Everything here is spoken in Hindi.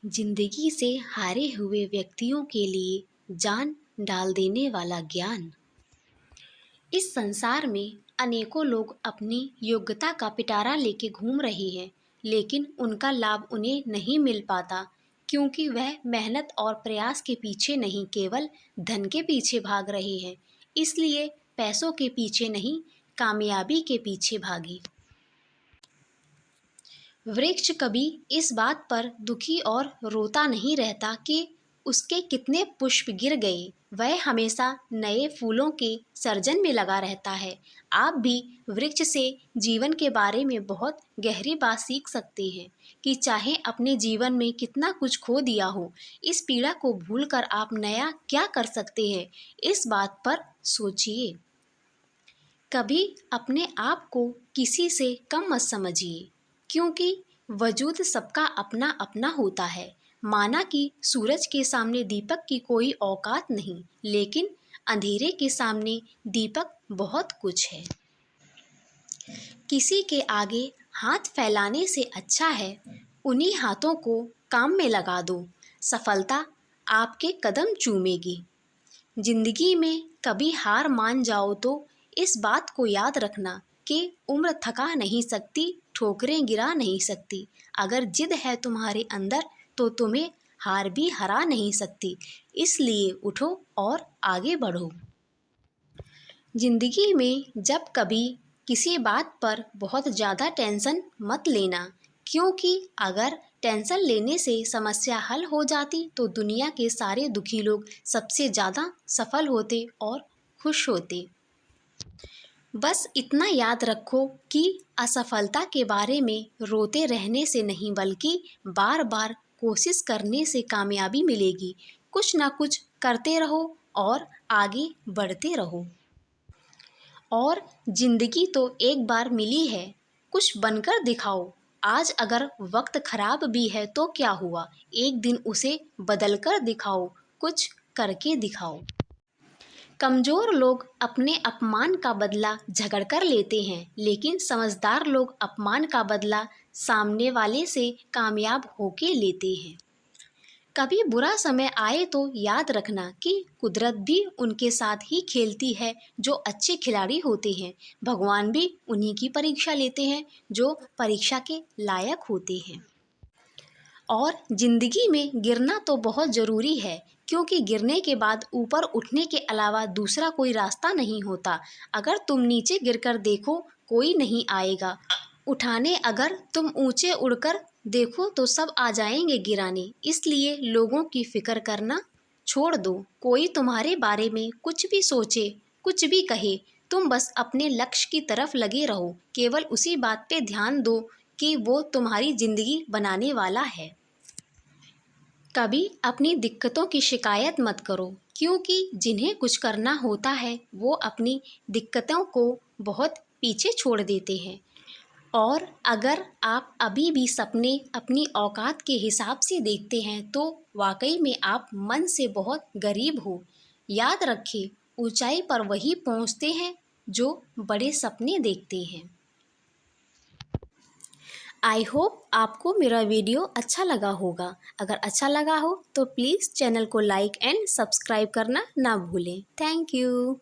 जिंदगी से हारे हुए व्यक्तियों के लिए जान डाल देने वाला ज्ञान। इस संसार में अनेकों लोग अपनी योग्यता का पिटारा लेके घूम रहे हैं, लेकिन उनका लाभ उन्हें नहीं मिल पाता, क्योंकि वह मेहनत और प्रयास के पीछे नहीं, केवल धन के पीछे भाग रहे हैं। इसलिए पैसों के पीछे नहीं, कामयाबी के पीछे भागे। वृक्ष कभी इस बात पर दुखी और रोता नहीं रहता कि उसके कितने पुष्प गिर गए, वह हमेशा नए फूलों के सर्जन में लगा रहता है। आप भी वृक्ष से जीवन के बारे में बहुत गहरी बात सीख सकते हैं कि चाहे अपने जीवन में कितना कुछ खो दिया हो, इस पीड़ा को भूलकर आप नया क्या कर सकते हैं, इस बात पर सोचिए। कभी अपने आप को किसी से कम मत समझिए, क्योंकि वजूद सबका अपना अपना होता है। माना कि सूरज के सामने दीपक की कोई औकात नहीं, लेकिन अंधेरे के सामने दीपक बहुत कुछ है। किसी के आगे हाथ फैलाने से अच्छा है उन्हीं हाथों को काम में लगा दो, सफलता आपके कदम चूमेगी। जिंदगी में कभी हार मान जाओ तो इस बात को याद रखना कि उम्र थका नहीं सकती, ठोकरें गिरा नहीं सकती। अगर जिद है तुम्हारे अंदर तो तुम्हें हार भी हरा नहीं सकती। इसलिए उठो और आगे बढ़ो। जिंदगी में जब कभी किसी बात पर बहुत ज़्यादा टेंशन मत लेना, क्योंकि अगर टेंशन लेने से समस्या हल हो जाती तो दुनिया के सारे दुखी लोग सबसे ज़्यादा सफल होते और खुश होते। बस इतना याद रखो कि असफलता के बारे में रोते रहने से नहीं, बल्कि बार बार कोशिश करने से कामयाबी मिलेगी। कुछ ना कुछ करते रहो और आगे बढ़ते रहो। और जिंदगी तो एक बार मिली है, कुछ बनकर दिखाओ। आज अगर वक्त खराब भी है तो क्या हुआ, एक दिन उसे बदलकर दिखाओ, कुछ करके दिखाओ। कमज़ोर लोग अपने अपमान का बदला झगड़ कर लेते हैं, लेकिन समझदार लोग अपमान का बदला सामने वाले से कामयाब होके लेते हैं। कभी बुरा समय आए तो याद रखना कि कुदरत भी उनके साथ ही खेलती है जो अच्छे खिलाड़ी होते हैं। भगवान भी उन्हीं की परीक्षा लेते हैं जो परीक्षा के लायक होते हैं। और ज़िंदगी में गिरना तो बहुत ज़रूरी है, क्योंकि गिरने के बाद ऊपर उठने के अलावा दूसरा कोई रास्ता नहीं होता। अगर तुम नीचे गिरकर देखो, कोई नहीं आएगा उठाने। अगर तुम ऊंचे उड़कर देखो तो सब आ जाएंगे गिराने। इसलिए लोगों की फिक्र करना छोड़ दो। कोई तुम्हारे बारे में कुछ भी सोचे, कुछ भी कहे, तुम बस अपने लक्ष्य की तरफ लगे रहो। केवल उसी बात पे ध्यान दो कि वो तुम्हारी ज़िंदगी बनाने वाला है। कभी अपनी दिक्कतों की शिकायत मत करो, क्योंकि जिन्हें कुछ करना होता है वो अपनी दिक्कतों को बहुत पीछे छोड़ देते हैं। और अगर आप अभी भी सपने अपनी औकात के हिसाब से देखते हैं तो वाकई में आप मन से बहुत गरीब हो। याद रखें, ऊंचाई पर वही पहुंचते हैं जो बड़े सपने देखते हैं। आई होप आपको मेरा वीडियो अच्छा लगा होगा। अगर अच्छा लगा हो तो प्लीज़ चैनल को लाइक एंड सब्सक्राइब करना ना भूलें। Thank you.